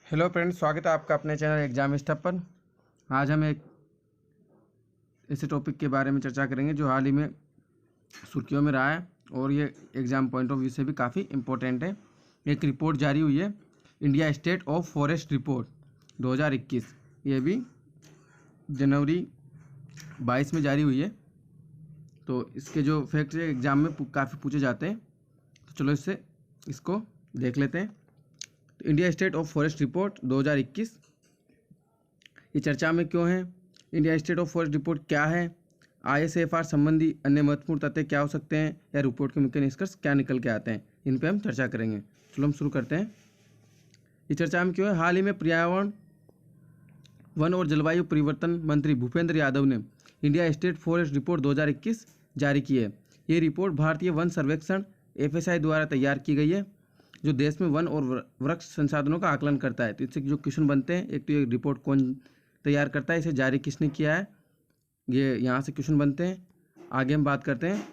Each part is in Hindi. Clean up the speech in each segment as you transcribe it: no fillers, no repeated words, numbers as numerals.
हेलो फ्रेंड्स, स्वागत है आपका अपने चैनल एग्जाम स्टेप पर। आज हम एक ऐसे टॉपिक के बारे में चर्चा करेंगे जो हाल ही में सुर्खियों में रहा है और ये एग्ज़ाम पॉइंट ऑफ व्यू से भी काफ़ी इम्पोर्टेंट है। एक रिपोर्ट जारी हुई है, India state of forest report 2021। ये भी जनवरी 22 में जारी हुई है। तो इसके जो फैक्ट्स एग्ज़ाम में काफ़ी पूछे जाते हैं, तो चलो इसको देख लेते हैं। तो India state of forest report 2021 ये चर्चा में क्यों है? India state of forest report क्या है? ISFR संबंधी अन्य महत्वपूर्ण तथ्य क्या हो सकते हैं, या रिपोर्ट के मुख्य निष्कर्ष क्या निकल के आते हैं, इन पे हम चर्चा करेंगे। चलो हम शुरू करते हैं। ये चर्चा में क्यों है? हाल ही में पर्यावरण, वन और जलवायु परिवर्तन मंत्री भूपेंद्र यादव ने इंडिया स्टेट फॉरेस्ट रिपोर्ट 2021 जारी की है। ये रिपोर्ट भारतीय वन सर्वेक्षण FSI द्वारा तैयार की गई है, जो देश में वन और वृक्ष संसाधनों का आकलन करता है। तो इससे जो क्वेश्चन बनते हैं, एक तो ये रिपोर्ट कौन तैयार करता है, इसे जारी किसने किया है, ये यहाँ से क्वेश्चन बनते हैं। आगे हम बात करते हैं।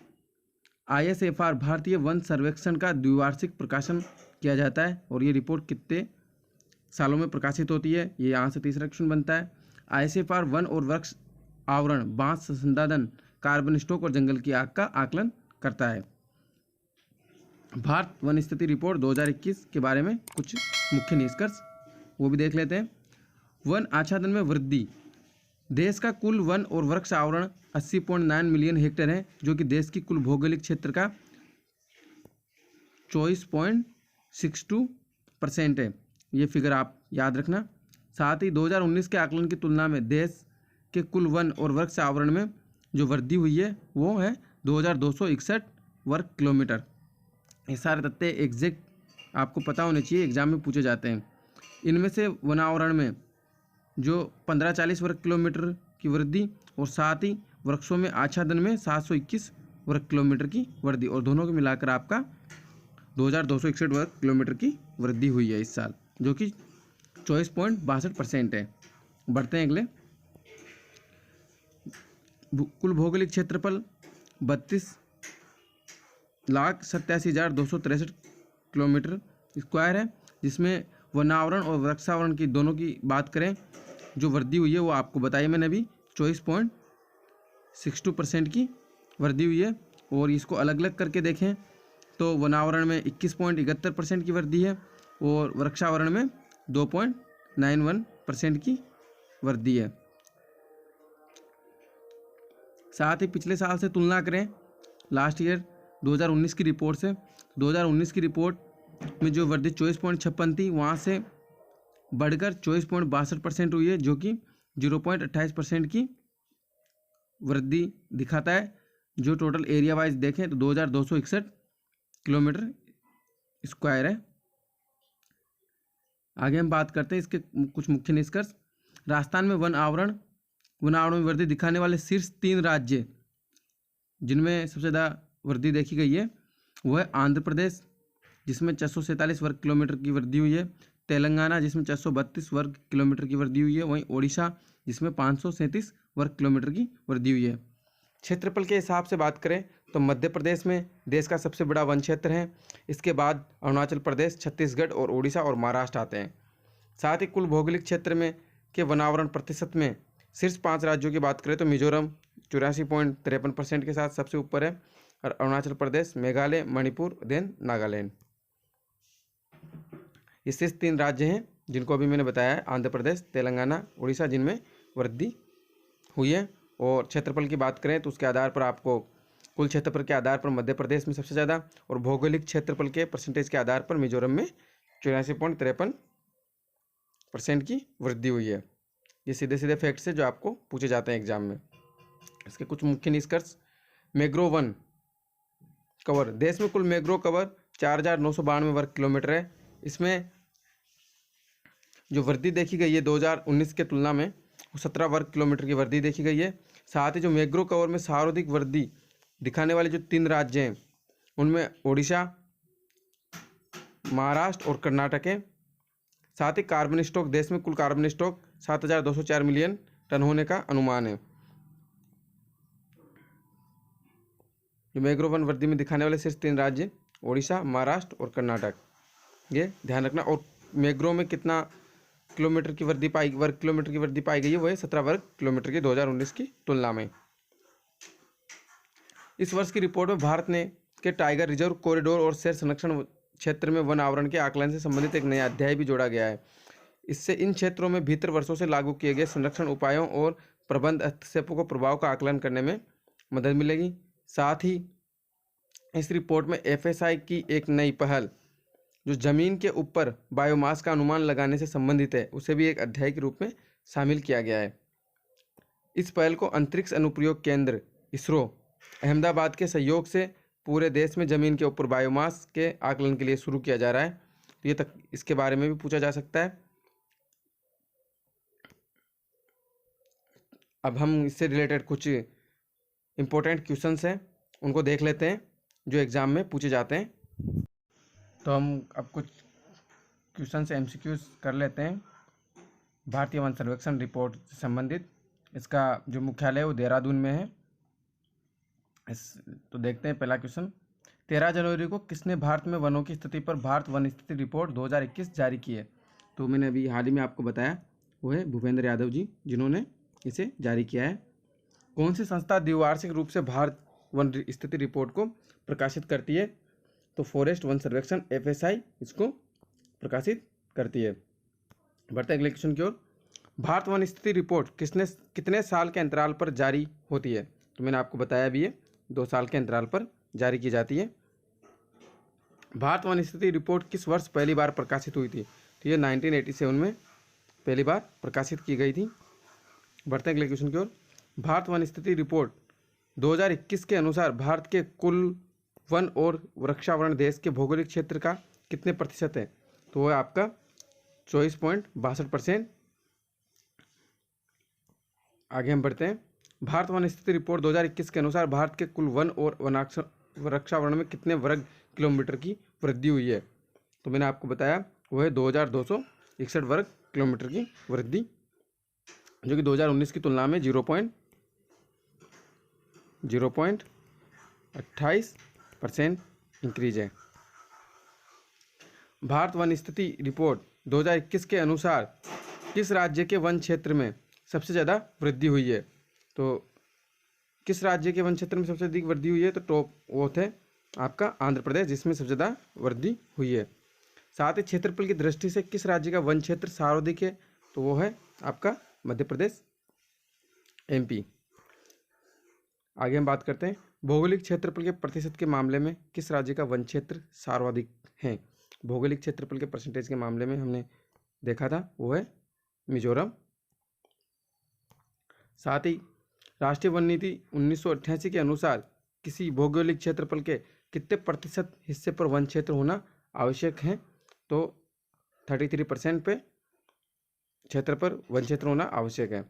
ISFR भारतीय वन सर्वेक्षण का द्विवार्षिक प्रकाशन किया जाता है, और ये रिपोर्ट कितने सालों में प्रकाशित होती है, ये यहाँ से तीसरा क्वेश्चन बनता है। ISFR वन और वृक्ष आवरण, बांस संसाधन, कार्बन स्टॉक और जंगल की आग का आकलन करता है। भारत वन स्थिति रिपोर्ट 2021 के बारे में कुछ मुख्य निष्कर्ष वो भी देख लेते हैं। वन आच्छादन में वृद्धि। देश का कुल वन और वृक्ष आवरण 80.9 मिलियन हेक्टेयर है, जो कि देश की कुल भौगोलिक क्षेत्र का 24.62% है। ये फिगर आप याद रखना। साथ ही 2019 के आकलन की तुलना में देश के कुल वन और वृक्ष आवरण में जो वृद्धि हुई है वो है 2261 वर्ग किलोमीटर। ये सारे तथ्य एग्जैक्ट आपको पता होने चाहिए, एग्जाम में पूछे जाते हैं। इनमें से वनावरण में जो 1540 वर्ग किलोमीटर की वृद्धि, और साथ ही वृक्षों में आच्छादन में 721 वर्ग किलोमीटर की वृद्धि, और दोनों को मिलाकर आपका 2261 वर्ग किलोमीटर की वृद्धि हुई है इस साल, जो कि 24.62% है। बढ़ते हैं अगले। कुल भौगोलिक क्षेत्रफल 32,87,263 किलोमीटर स्क्वायर है, जिसमें वनावरण और वृक्षावरण की दोनों की बात करें, जो वृद्धि हुई है वो आपको बताई मैंने अभी 24.62% की वृद्धि हुई है। और इसको अलग अलग करके देखें तो वनावरण में 21.71% की वृद्धि है, और वृक्षावरण में 2.91% की वृद्धि है। साथ ही पिछले साल से तुलना करें, लास्ट ईयर 2019 की रिपोर्ट से, 2019 की रिपोर्ट में जो वृद्धि 24.56 थी, वहाँ से बढ़कर 24.62% हुई है, जो कि 0.28% की वृद्धि दिखाता है। जो टोटल एरिया वाइज देखें तो 2261 किलोमीटर स्क्वायर है। आगे हम बात करते हैं इसके कुछ मुख्य निष्कर्ष। राजस्थान में वनावरण में वृद्धि दिखाने वाले शीर्ष 3 राज्य, जिनमें सबसे ज़्यादा वृद्धि देखी गई है, वह है आंध्र प्रदेश, जिसमें 647 वर्ग किलोमीटर की वृद्धि हुई है, तेलंगाना जिसमें 632 वर्ग किलोमीटर की वृद्धि हुई है, वहीं ओडिशा जिसमें 537 वर्ग किलोमीटर की वृद्धि हुई है। क्षेत्रफल के हिसाब से बात करें तो मध्य प्रदेश में देश का सबसे बड़ा वन क्षेत्र है। इसके बाद अरुणाचल प्रदेश, छत्तीसगढ़ और ओडिशा और महाराष्ट्र आते हैं। साथ ही कुल भौगोलिक क्षेत्र में के वनावरण प्रतिशत में शीर्ष 5 राज्यों की बात करें तो मिजोरम 84.53% के साथ सबसे ऊपर है, और अरुणाचल प्रदेश, मेघालय, मणिपुर, देन नागालैंड। ये शीर्ष 3 राज्य हैं जिनको अभी मैंने बताया है, आंध्र प्रदेश, तेलंगाना, उड़ीसा, जिनमें वृद्धि हुई है। और क्षेत्रफल की बात करें तो उसके आधार पर आपको कुल क्षेत्रफल के आधार पर मध्य प्रदेश में सबसे ज़्यादा, और भौगोलिक क्षेत्रफल के परसेंटेज के आधार पर मिजोरम में 84.53% की वृद्धि हुई है। ये सीधे सीधे फैक्ट्स है जो आपको पूछे जाते हैं एग्जाम में। इसके कुछ मुख्य निष्कर्ष। मैंग्रोव वन कवर, देश में कुल मैंग्रोव कवर 4992 वर्ग किलोमीटर है। इसमें जो वृद्धि देखी गई है 2019 के तुलना में, वो 17 वर्ग किलोमीटर की वृद्धि देखी गई है। साथ ही जो मैंग्रोव कवर में सर्वाधिक वृद्धि दिखाने वाले जो 3 राज्य हैं, उनमें ओडिशा, महाराष्ट्र और कर्नाटक है। साथ ही कार्बन स्टॉक, देश में कुल कार्बन स्टॉक 7204 मिलियन टन होने का अनुमान है। जो मैंग्रोव वन वृद्धि में दिखाने वाले शीर्ष 3 राज्य ओडिशा, महाराष्ट्र और कर्नाटक, ये ध्यान रखना। और मैंग्रोव में कितना किलोमीटर की वृद्धि पाई वर्ग किलोमीटर की वृद्धि पाई गई है वो है 17 वर्ग किलोमीटर की 2019 की तुलना में। इस वर्ष की रिपोर्ट में भारत ने के टाइगर रिजर्व कॉरिडोर और शहर संरक्षण क्षेत्र में वन आवरण के आकलन से संबंधित एक नया अध्याय भी जोड़ा गया है। इससे इन क्षेत्रों में भीतर वर्षों से लागू किए गए संरक्षण उपायों और प्रबंध हस्तक्षेपों को प्रभाव का आकलन करने में मदद मिलेगी। साथ ही इस रिपोर्ट में एफएसआई की एक नई पहल जो जमीन के ऊपर बायोमास का अनुमान लगाने से संबंधित है उसे भी एक अध्याय के रूप में शामिल किया गया है। इस पहल को अंतरिक्ष अनुप्रयोग केंद्र इसरो अहमदाबाद के सहयोग से पूरे देश में जमीन के ऊपर बायोमास के आकलन के लिए शुरू किया जा रहा है। तो ये तक इसके बारे में भी पूछा जा सकता है। अब हम इससे रिलेटेड कुछ इम्पोर्टेंट क्वेश्चंस हैं उनको देख लेते हैं जो एग्ज़ाम में पूछे जाते हैं। तो हम अब कुछ क्वेश्चन से एमसीक्यूज कर लेते हैं। भारतीय वन सर्वेक्षण रिपोर्ट से संबंधित इसका जो मुख्यालय है वो देहरादून में है। तो देखते हैं पहला क्वेश्चन। 13 जनवरी को किसने भारत में वनों की स्थिति पर भारत वन स्थिति रिपोर्ट 2021 जारी की है? तो मैंने अभी हाल ही में आपको बताया वो है भूपेंद्र यादव जी जिन्होंने इसे जारी किया है। कौन सी संस्था द्विवार्षिक रूप से भारत वन स्थिति रिपोर्ट को प्रकाशित करती है? तो फॉरेस्ट वन सर्वेक्षण एफएसआई इसको प्रकाशित करती है। बढ़ते अगले क्वेश्चन की ओर। भारत वन स्थिति रिपोर्ट कितने साल के अंतराल पर जारी होती है? तो मैंने आपको बताया भी है 2 साल के अंतराल पर जारी की जाती है। भारत वन स्थिति रिपोर्ट किस वर्ष पहली बार प्रकाशित हुई थी? तो ये 1987 में पहली बार प्रकाशित की गई थी। बढ़ते अगले क्वेश्चन की ओर। भारत वन स्थिति रिपोर्ट 2021 के अनुसार भारत के कुल वन और वृक्षावरण देश के भौगोलिक क्षेत्र का कितने प्रतिशत है? तो वो है आपका 24.62%। आगे हम बढ़ते हैं। भारत वन स्थिति रिपोर्ट 2021 के अनुसार भारत के कुल वन और वृक्षावरण में कितने वर्ग किलोमीटर की वृद्धि हुई है? तो मैंने आपको बताया वो है 2261 वर्ग किलोमीटर की वृद्धि जो कि 2019 की तुलना में 0.28% इंक्रीज है। भारत वन स्थिति रिपोर्ट 2021 के अनुसार किस राज्य के वन क्षेत्र में सबसे ज़्यादा वृद्धि हुई है? तो किस राज्य के वन क्षेत्र में सबसे अधिक वृद्धि हुई है? तो टॉप वो थे आपका आंध्र प्रदेश जिसमें सबसे ज़्यादा वृद्धि हुई है। साथ ही क्षेत्रफल की दृष्टि से किस राज्य का वन क्षेत्र सर्वाधिक है? तो वो है आपका मध्य प्रदेश एमपी। आगे हम बात करते हैं भौगोलिक क्षेत्रफल के प्रतिशत के मामले में किस राज्य का वन क्षेत्र सर्वाधिक है? भौगोलिक क्षेत्रफल के परसेंटेज के मामले में हमने देखा था वो है मिजोरम। साथ ही राष्ट्रीय वन नीति 1988 के अनुसार किसी भौगोलिक क्षेत्रफल के कितने प्रतिशत हिस्से पर वन क्षेत्र होना आवश्यक है? तो 33% पे क्षेत्र पर वन क्षेत्र होना आवश्यक है।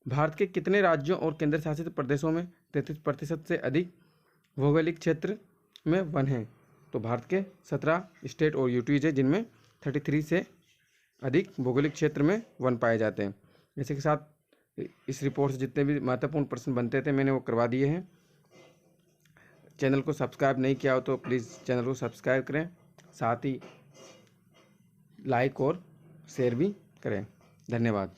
भारत के कितने राज्यों और केंद्र शासित प्रदेशों में 33% से अधिक भौगोलिक क्षेत्र में वन हैं? तो भारत के 17 स्टेट और यूटीज है जिनमें 33 से अधिक भौगोलिक क्षेत्र में वन पाए जाते हैं। इसी के साथ इस रिपोर्ट से जितने भी महत्वपूर्ण प्रश्न बनते थे मैंने वो करवा दिए हैं। चैनल को सब्सक्राइब नहीं किया हो तो प्लीज़ चैनल को सब्सक्राइब करें, साथ ही लाइक और शेयर भी करें। धन्यवाद।